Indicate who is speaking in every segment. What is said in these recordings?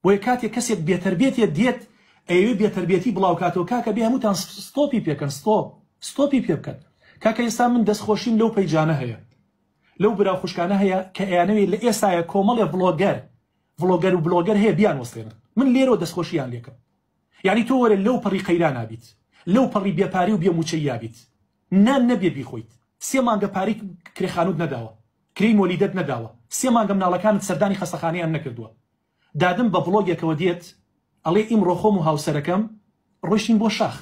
Speaker 1: بۆیە کاتێک کەسێک بێتەربێتێ دێت ئەوێ بێتەربێتی بڵاوکاتەوە کاکە بێ هەمووتان ستۆپی پێکەن ستۆپی پێ بکەن. کاکە ئێستا من دەستخۆشیم لەو پەیجانە هەیە، لەو براو خوشکانە هەیە کە ئەیانەوێت لە ئێستاە کۆمەڵێ ڤڵۆگەر و بلۆگەر هەیە بیان وەستێنن. من لێرەوە دەستخۆشییان لێکم. یعنی تۆ وەرە لەو پەڕی قەیران نابیت، لەو پەڕی بێپاری و بێموچەی یابیت، نان نەبێ بیخۆیت. 3 مانگە پاری کرێخانوت نەداوە، کری مۆلیدەت نەداوە، 3 مانگە مناڵەکانت سەردانی خەستەخانەیان نەکردووە. دادم بە بڵۆگێکەوە دێت ئەڵێ ئیمڕۆ خۆم و هاوسەرەکەم ڕۆیشتین بۆ شاخ،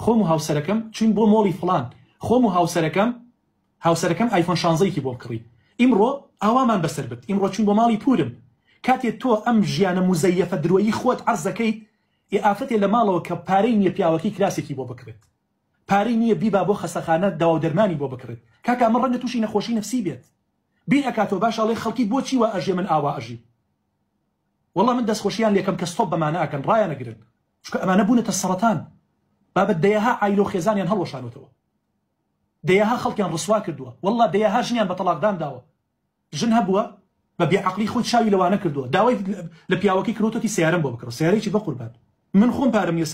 Speaker 1: خۆم و هاوسەرەکەم چوین بۆ مۆڵی فڵان، خۆم و هاوسەرەکەم ئایفۆن 16 بۆ بکڕی. ئیمڕۆ ئاوامان بەسەر بێت، ئیمڕۆ چوین بۆ ماڵی پورم. کاتێ تۆ ئەم ژیانە مزەیەفە درۆیی خۆت عەرزەکەیت، ئافرەتێ لە ماڵەوە کە پارەی نییە پیاوەکەی کراسێکی بۆ بکرێت، پارەی نییە بیبا بۆ خەستەخانە داوا و دەرمانی بۆ بکرێت. کاکە ئەمە ڕەنگە تووشی نەخۆشی نەفسی بێت. بیر ئەکاتەوە باش ئەڵێ خەڵکی بۆچی وە ئەژێ من ئاوا ئەژی. وەڵڵا من دەستخۆشییان لێکم کە ستۆپ بەمانە ئەکەن، ڕایان نەگرن، چونکە ئەمانە بوونەتە سەرەتان. بابەت دەیەها عایلە و خێزانیان هەڵوەشانوتەوە، دەیەها خەڵکیان ڕسوا کردووە، وەڵڵا دەیەها ژنیان بە تەلاقدان داوە. ژن هەبووە بە بێعەقلی خۆی چاوی لەوانە کردووە، داوای لە پیاوەکەی کردوەتی سیارەم بۆ بکڕ، سیارەیەکی بە قوربان. من خۆم پارەم نییە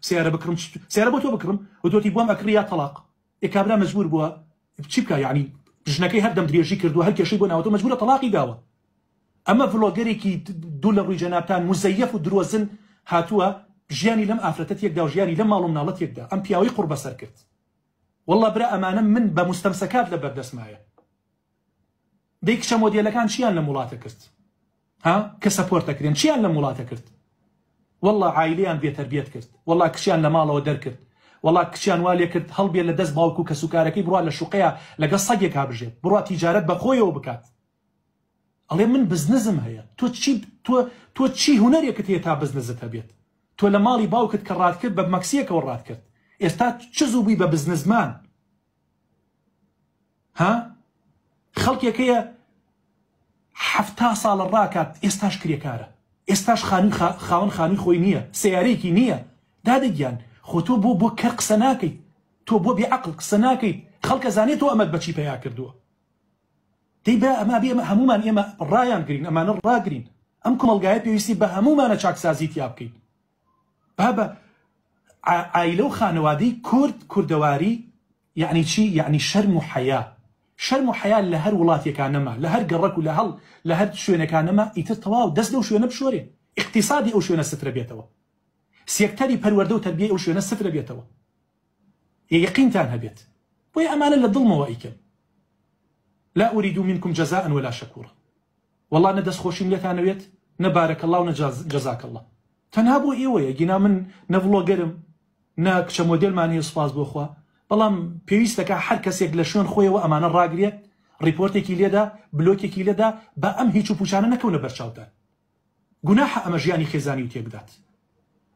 Speaker 1: سیارە بکڕم، سیارە بۆ تۆ بکڕم و تۆتی بۆم ئەکڕی یا تەلاق. کابرا مەجبور بووە چی بکە، یعنی ژنەکەی هەردەم درێژی کردووە، هەر کێشەی بۆ ناوەتەوە مەجبورە تەلاقی داوە. ئەمە ڤڵۆگەرێکی دوو لە ڕووی جەنابتان مزەیەف و درۆزن هاتووە ژیانی لەم ئافرەتە تێکدا و ژیانی لەم ماڵ و مناڵە تێکدا، ئەم پیاوەی قوڕ بەسەر کرد. وەڵڵا برا ئەمانە من بە مستەمسەکات لە بەردەسمایە. دەی کچە مۆدێلەکان چیان لە وڵاتە کرد؟ ها کە سەپۆرتەکرێن چیان لە وڵاتە کرد؟ وەڵڵا عایلەیان بێتەربیەت کرد، وەڵڵا کچیان لە ماڵەوە دەرکرد، وەڵڵا کچیان وا لێ کرد هەڵبێت لە دەست باوکو کە سوکارەکەی بڕوا لە شوقەیە لەگەڵ سەگێک هابژێت، بڕوا تیجارەت بە خۆیەوە بکات. ئەڵێ من بزنزم هەیە، تۆ چی هوەرێکت هەیە تا بزنزت هەبێت؟ تۆ لە ماڵی باوکت کە ڕات کرد بە مەکسیەکەوە ڕات کرد، ئێستا چ زوو بووی بە بزنزمان؟ ها خەڵکێکەیە 70 ساڵە ڕاکات ئێستاش کرێکارە، ئێستاش خاوەن خانی خۆی نییە، سیارەیەکی نییە. دادەگیان خۆ تۆ بۆ کەر قسە ناکەیت، تۆ بۆ بێعەقڵ قسە ناکەیت، خەڵکە زانێت تۆ ئەمەت بەچی پەیا کردووە. دەی بە ئەمە بێ هەمومان ئێمە ڕایان گرین، ئەمانە ڕاگرین، ئەم کۆمەڵگایە پێویستی بە هەمومانە چاکسازی تیا بکەین. بابە عایلە و خانەوادەی کوردەواری یعنی چی؟ یعنی شەرم و حەیا. شەرم و حەیا لە هەر وڵاتێکانەما، لە هەر گەڕەک و لە هەر شوێنەکانەما ئیتر تەواو دەست لەو شوێنە بشۆرێ، اقتصادی ئەو شوێنە سترە بێتەوە، سێکتەری پەروەردە و تەربیەی ئەو شوێنە سترە بێتەوە، یەقینتان هەبێت. بۆیە ئەمانە لە دڵمەوە ئیکەن. لا أريد منكم جزاء ولا شكورا. والله ندس خوشين لتانويت نبارك الله ونجزاك الله. تنهابو إيوه جينا من نفلو قرم ناكش موديل ماني سباز بوخوا. بلام بيويستك هر كسيك لشون خويا وأمانة راقريت ريبورتي كي ليدا بلوكي كي ليدا بأم هيچو بوشانا نكونا برشاودا. جناح أما جياني خزاني وتيقدات.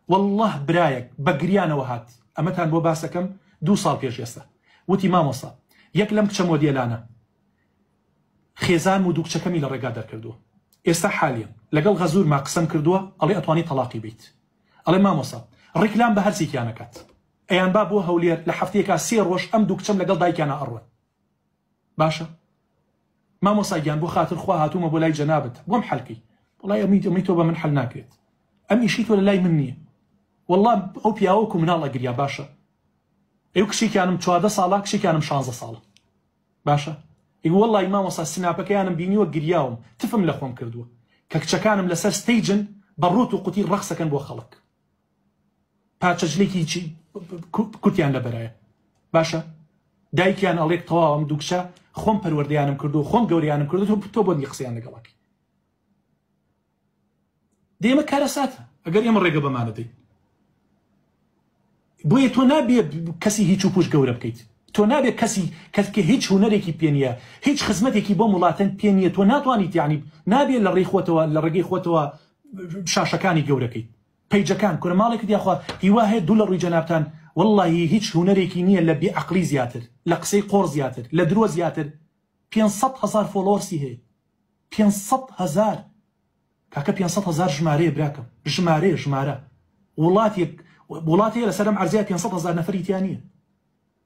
Speaker 1: والله برايك بقريانا وهات أمتان بو باسكم 2 سال بيش يستا. وتي ما مصا. يكلم كش موديلانا. خێزان و دووکچەکەمی لە ڕێگا دەرکردووە. ئێستا حالیان لەگەڵ غەزوورما قسەم کردووە ئەڵێ ئەتوانی تەلاقی بیت. ئەڵێ مامۆسا ڕیکلام بە هەرچێکیان نەکات. ئەیان با بۆ هەولێر لە هەفتەیەکا 3 ڕۆژ ئەم دووکچەم لەگەڵ دایکیانە ئەڕوە. باشە؟ مامۆسا گیان بۆ خاتر خوا هاتوومە بۆ لای جەنابەت بۆم حەلکەی. وەڵای ئەمی تۆ بە من حەل ناکرێت. ئەم ئیشی تۆ لە لای من نییە. وەڵڵا ئەو پیاوەکو مناڵ ئەگریا باشە. ئەو کچێکیانم 14 ساڵە کچێکیانم 16 ساڵە. باشە؟ والله مامۆستا سناپەکەیانم بینیوە گریاوم تفم لە خۆم کردووە کە کچەکانم لەسەر ستەیجن بەڕوت و قوتی ڕەخسەکەن بۆ خەڵک پاچەجلێکی چی کورتیان لەبەرایە. باشە دایکیان ئەڵێک تەواو ئەم دووکچە خۆم پەروەردەیانم کردو خۆم گەوریانم کردو تۆ بۆ قسەیان لەگەڵەکەی. دێمە کارەساتە ئەگەر ئێمە ڕێگە بەمانە دەین. بۆیە تۆ نابێ کەسی هیچ و پوش گەورە بکەیت. تۆ نابێت کەسکە هیچ هوەرێکی پێ نییە، هیچ خزمەتێکی بۆ وڵاتەن پێ نییە، تۆ ناتوانیت یعنی نابێت لە ڕێی خۆتەوە شاشەکانی گەورەکەیت. پەیجەکان کورەماڵێکت یاخوا هیوا هەیە دوو لە ڕووی جەنابتان وەڵڵاهی هیچ هوەرێکی نییە لە بێعەقلی زیاتر، لە قسەی قۆڕ زیاتر، لە درۆ زیاتر. 500,000 فۆلۆورسی هەیە. 500,000 کاکە 500,000 ژمارەیە براکەم، ژمارە وڵاتێک لەسەر ئەم عەرزەیە 500,000 نەفەریتیان نییە.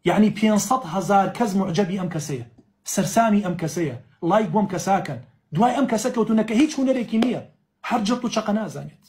Speaker 1: يعني 500,000 كز معجبي أم كسية سرسامي أم كسية لايك بوم كساكن دواي أم كسكوتونك هيك هنريكي نية حرجتو شقنا زانيت